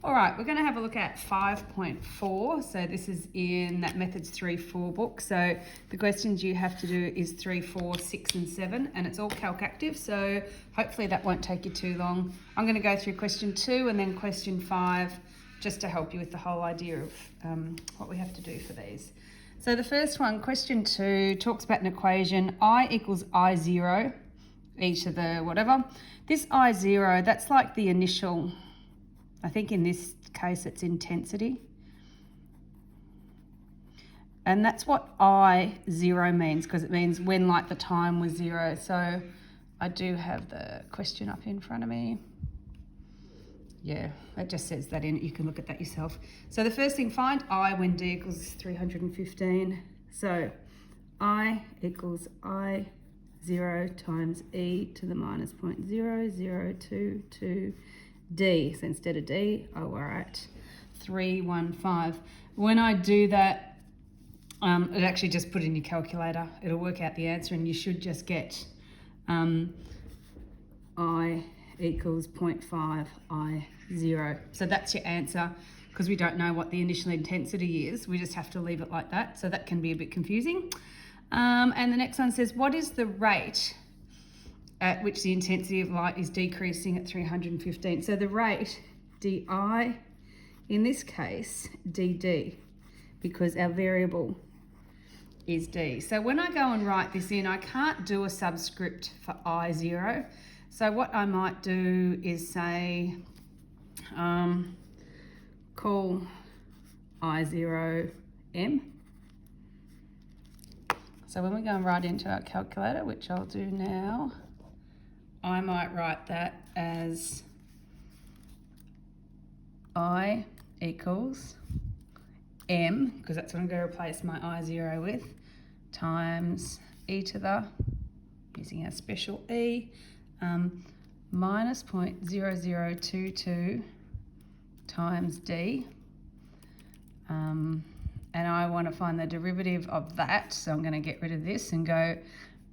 All right, we're going to have a look at 5.4. So this is in that Methods 3, 4 book. So the questions you have to do is 3, 4, 6 and 7, and it's all Calc Active. So hopefully that won't take you too long. I'm going to go through question 2 and then question 5 just to help you with the whole idea of what we have to do for these. So the first one, question 2, talks about an equation, I equals I0, e to the whatever. This I0, that's like the initial, I think in this case it's intensity. And that's what I0 means, because it means when like the time was 0. So I do have the question up in front of me. Yeah, that just says that in it. You can look at that yourself. So the first thing, find I when D equals 315. So I equals I0 times e to the minus 0.0022 D. So instead of D, I write 315. When I do that, it actually just put in your calculator. It'll work out the answer, and you should just get I equals 0.5 I0. So that's your answer, because we don't know what the initial intensity is. We just have to leave it like that. So that can be a bit confusing. And the next one says, what is the rate at which the intensity of light is decreasing at 315? So the rate, di, in this case, dd, because our variable is d. So when I go and write this in, I can't do a subscript for I0. So what I might do is say, call I0 m. So when we go and write into our calculator, which I'll do now, I might write that as I equals m, because that's what I'm going to replace my I0 with, times e to the, using our special e, minus 0.0022 times d. And I want to find the derivative of that, so I'm going to get rid of this and go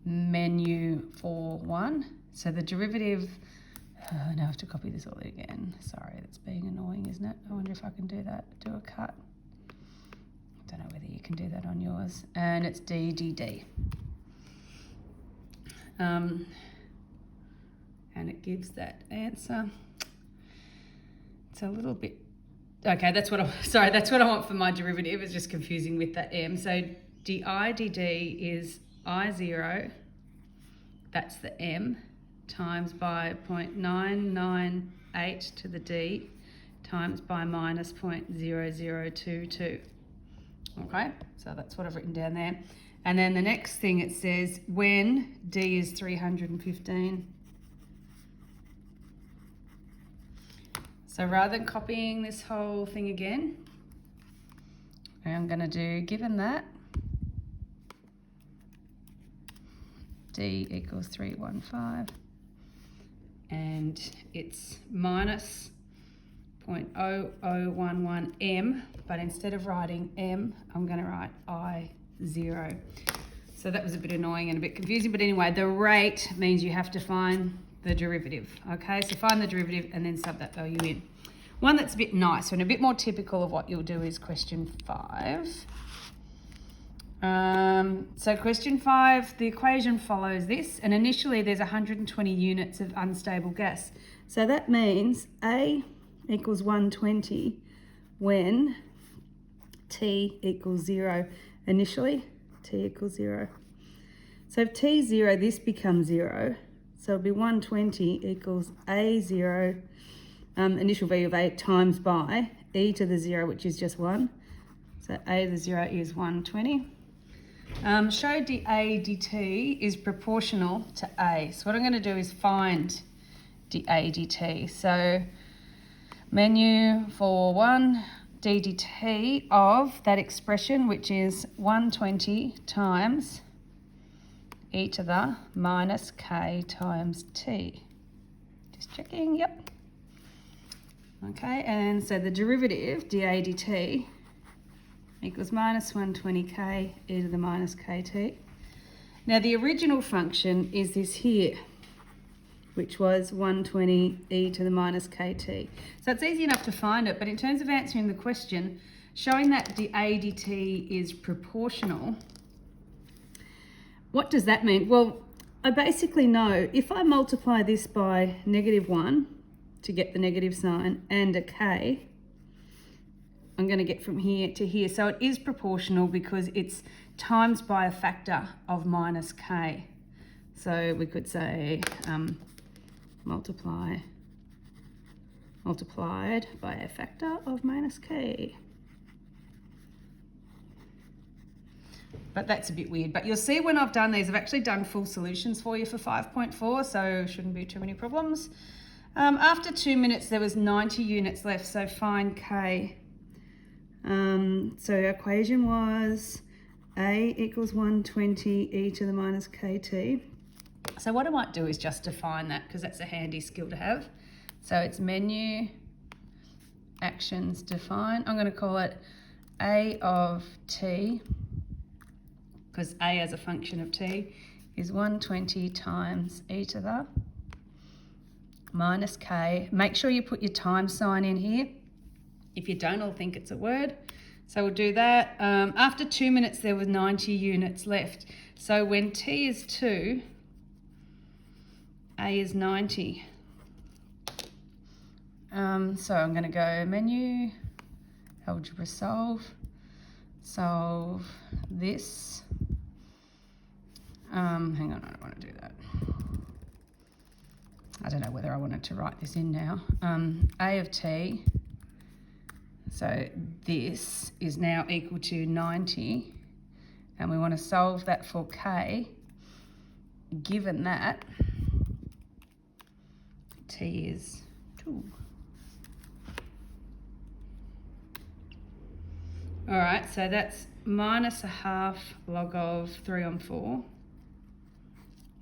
menu for 1. So the derivative, now I have to copy this all again. Sorry, that's being annoying, isn't it? I wonder if I can do that, do a cut. I don't know whether you can do that on yours. And it's d. And it gives that answer. It's a little bit, okay, that's what I want for my derivative. It's just confusing with that m. So di dd is I0, that's the m, times by 0.998 to the d, times by minus 0.0022. Okay, so that's what I've written down there. And then the next thing it says, when d is 315. So rather than copying this whole thing again, I'm going to do, given that d equals 315, and it's minus 0.0011 m, but instead of writing m, I'm going to write I0. So that was a bit annoying and a bit confusing, but anyway, the rate means you have to find the derivative. Okay, so find the derivative and then sub that value in. One that's a bit nicer and a bit more typical of what you'll do is question 5. So question 5, the equation follows this, and initially there's 120 units of unstable gas. So that means A equals 120 when T equals 0. Initially, T equals 0. So if T is 0, this becomes 0. So it'll be 120 equals A0, initial value of A, times by e to the 0, which is just 1. So A to the 0 is 120. Show dA dt is proportional to A. So what I'm going to do is find dA dt. So menu for 1, d dt of that expression, which is 120 times e to the minus k times t. Just checking, yep. Okay, and so the derivative, dA dt, equals minus 120k e to the minus kt. Now the original function is this here, which was 120 e to the minus kt. So it's easy enough to find it, but in terms of answering the question, showing that dA dt is proportional, what does that mean? Well, I basically know if I multiply this by -1 to get the negative sign and a k, I'm going to get from here to here. So it is proportional because it's times by a factor of minus k. So we could say multiplied by a factor of minus k. But that's a bit weird. But you'll see when I've done these, I've actually done full solutions for you for 5.4, so shouldn't be too many problems. After 2 minutes, there was 90 units left, so find k. So our equation was a equals 120 e to the minus kt. So what I might do is just define that, because that's a handy skill to have. So it's menu, actions, define. I'm going to call it a of t, because a as a function of t is 120 times e to the minus k. Make sure you put your time sign in here. If you don't, I'll think it's a word. So we'll do that. After 2 minutes, there were 90 units left. So when t is 2, a is 90. So I'm going to go menu, algebra solve this. Hang on, I don't want to do that. I don't know whether I wanted to write this in now. A of t, so this is now equal to 90, and we want to solve that for k, given that t is 2. All right, so that's minus a half log of 3 on 4.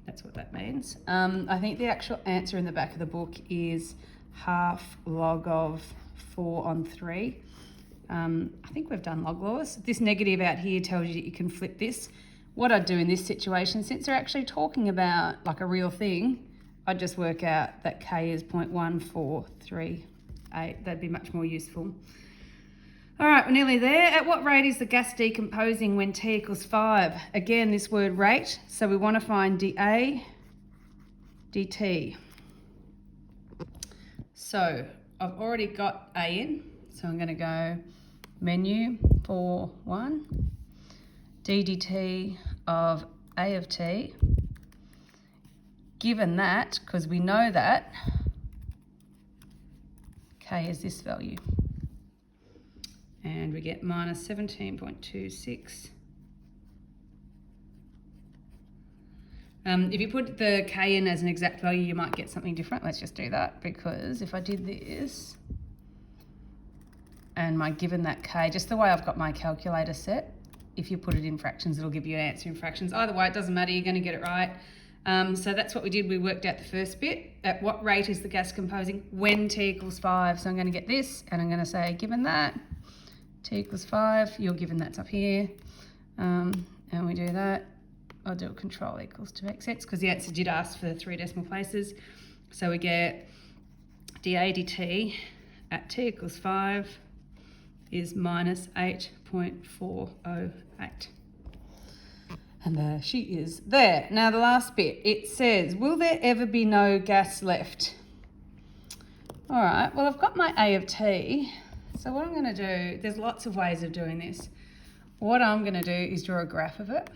That's what that means. I think the actual answer in the back of the book is half log of 4 on 3. I think we've done log laws. This negative out here tells you that you can flip this. What I'd do in this situation, since they're actually talking about like a real thing, I'd just work out that k is 0.1438. That'd be much more useful. All right, we're nearly there. At what rate is the gas decomposing when t equals 5? Again, this word rate, so we want to find dA dt. So I've already got a in, so I'm going to go menu for 1, d dt of a of t, given that, because we know that k is this value. And we get minus 17.26. If you put the k in as an exact value, you might get something different. Let's just do that, because if I did this and my given that k, just the way I've got my calculator set, if you put it in fractions, it'll give you an answer in fractions. Either way, it doesn't matter, you're going to get it right. So that's what we did. We worked out the first bit. At what rate is the gas composing when t equals 5? So I'm going to get this, and I'm going to say, given that, t equals 5, you're given that's up here, and we do that. I'll do a control equals to xx, because the answer did ask for 3 decimal places. So we get dA dt at t equals 5 is minus 8.408. And there she is there. Now the last bit, it says, will there ever be no gas left? All right, well, I've got my A of t. So what I'm going to do, there's lots of ways of doing this. What I'm going to do is draw a graph of it.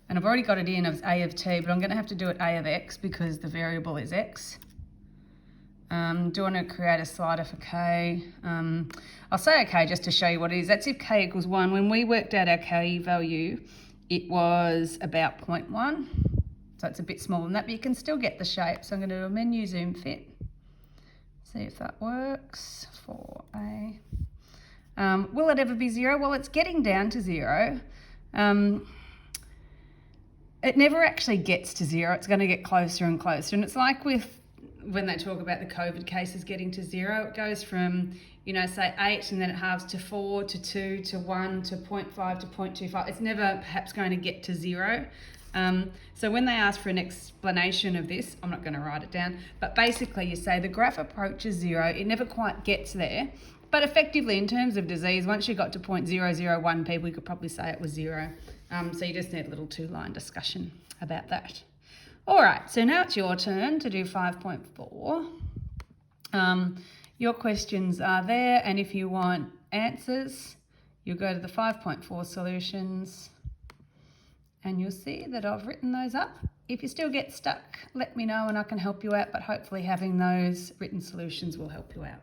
And I've already got it in as A of t, but I'm going to have to do it A of x because the variable is x. Do you want to create a slider for k? I'll say okay just to show you what it is. That's if k equals 1. When we worked out our k value, it was about 0.1. So it's a bit smaller than that, but you can still get the shape. So I'm going to do a menu zoom fit. See if that works for A. Will it ever be 0? Well, it's getting down to 0. It never actually gets to 0. It's going to get closer and closer. And it's like with when they talk about the COVID cases getting to 0, it goes from, you know, say 8 and then it halves to 4 to 2 to 1 to 0.5 to 0.25. It's never perhaps going to get to 0. So when they ask for an explanation of this, I'm not going to write it down, but basically you say the graph approaches 0, it never quite gets there, but effectively in terms of disease, once you got to 0.001 people, you could probably say it was 0. So you just need a little 2-line discussion about that. All right, so now it's your turn to do 5.4. Your questions are there, and if you want answers, you'll go to the 5.4 solutions, and you'll see that I've written those up. If you still get stuck, let me know and I can help you out, but hopefully having those written solutions will help you out.